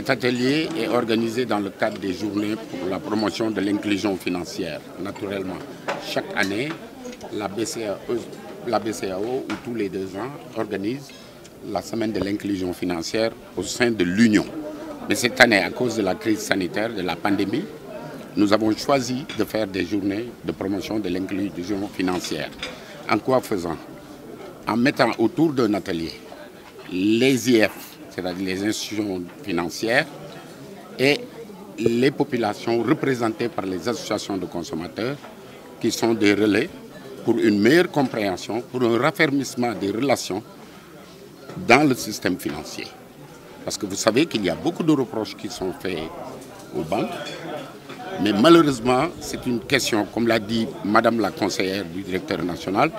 Cet atelier est organisé dans le cadre des journées pour la promotion de l'inclusion financière. Naturellement, chaque année, la BCEAO, ou tous les 2 ans, organise la semaine de l'inclusion financière au sein de l'Union. Mais cette année, à cause de la crise sanitaire, de la pandémie, nous avons choisi de faire des journées de promotion de l'inclusion financière. En quoi faisant? En mettant autour d'un atelier les IF, c'est-à-dire les institutions financières, et les populations représentées par les associations de consommateurs, qui sont des relais pour une meilleure compréhension, pour un raffermissement des relations dans le système financier. Parce que vous savez qu'il y a beaucoup de reproches qui sont faits aux banques, mais malheureusement, c'est une question, comme l'a dit Madame la conseillère du directeur national,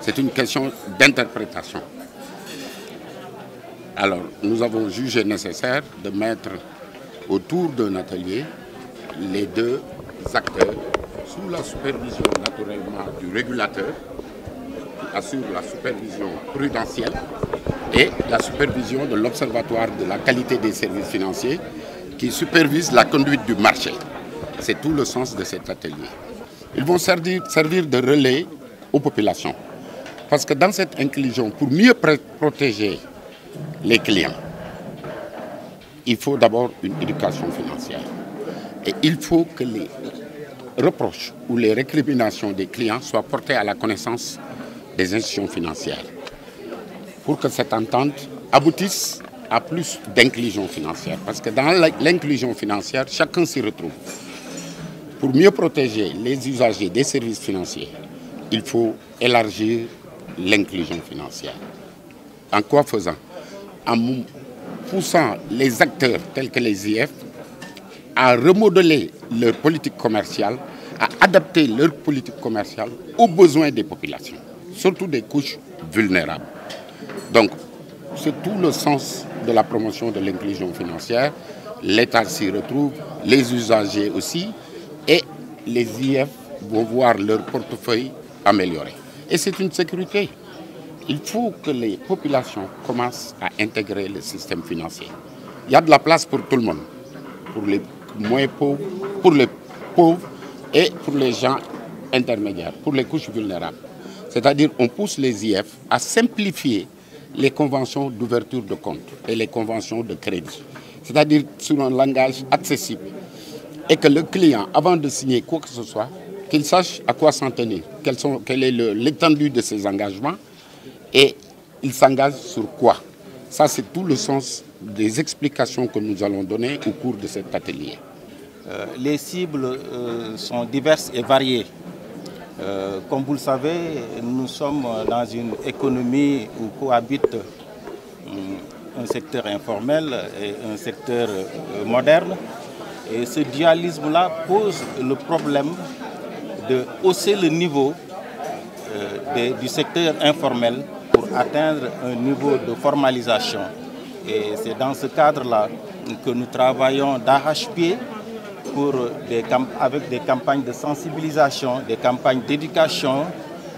c'est une question d'interprétation. Alors, nous avons jugé nécessaire de mettre autour d'un atelier les 2 acteurs sous la supervision naturellement du régulateur qui assure la supervision prudentielle et la supervision de l'Observatoire de la qualité des services financiers qui supervise la conduite du marché. C'est tout le sens de cet atelier. Ils vont servir de relais aux populations. Parce que dans cette inclusion, pour mieux protéger les clients, il faut d'abord une éducation financière. Et il faut que les reproches ou les récriminations des clients soient portées à la connaissance des institutions financières. Pour que cette entente aboutisse à plus d'inclusion financière. Parce que dans l'inclusion financière, chacun s'y retrouve. Pour mieux protéger les usagers des services financiers, il faut élargir l'inclusion financière. En quoi faisant? En poussant les acteurs tels que les IF à remodeler leur politique commerciale, à adapter leur politique commerciale aux besoins des populations, surtout des couches vulnérables. Donc, c'est tout le sens de la promotion de l'inclusion financière. L'État s'y retrouve, les usagers aussi, et les IF vont voir leur portefeuille amélioré. Et c'est une sécurité. Il faut que les populations commencent à intégrer le système financier. Il y a de la place pour tout le monde, pour les moins pauvres, pour les pauvres et pour les gens intermédiaires, pour les couches vulnérables. C'est-à-dire qu'on pousse les IF à simplifier les conventions d'ouverture de compte et les conventions de crédit. C'est-à-dire sur un langage accessible. Et que le client, avant de signer quoi que ce soit, qu'il sache à quoi s'en tenir, quelle est l'étendue de ses engagements et il s'engage sur quoi. Ça, c'est tout le sens des explications que nous allons donner au cours de cet atelier. Les cibles sont diverses et variées. Comme vous le savez, nous sommes dans une économie où cohabitent un secteur informel et un secteur moderne. Et ce dualisme-là pose le problème de hausser le niveau du secteur informel pour atteindre un niveau de formalisation. Et c'est dans ce cadre-là que nous travaillons d'arrache-pied avec des campagnes de sensibilisation, des campagnes d'éducation.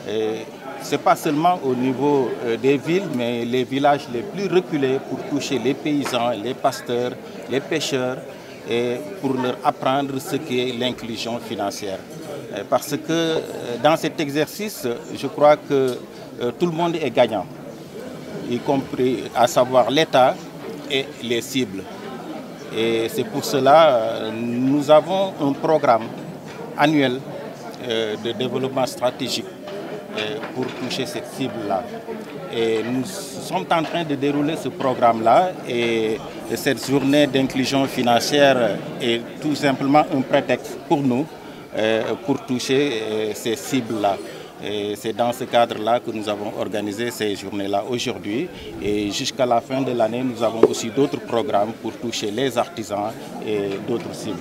Ce n'est pas seulement au niveau des villes, mais les villages les plus reculés pour toucher les paysans, les pasteurs, les pêcheurs, et pour leur apprendre ce qu'est l'inclusion financière. Parce que dans cet exercice, je crois que tout le monde est gagnant, y compris à savoir l'État et les cibles. Et c'est pour cela que nous avons un programme annuel de développement stratégique pour toucher cette cible-là. Et nous sommes en train de dérouler ce programme-là et cette journée d'inclusion financière est tout simplement un prétexte pour nous pour toucher ces cibles-là. Et c'est dans ce cadre-là que nous avons organisé ces journées-là aujourd'hui. Et jusqu'à la fin de l'année, nous avons aussi d'autres programmes pour toucher les artisans et d'autres cibles.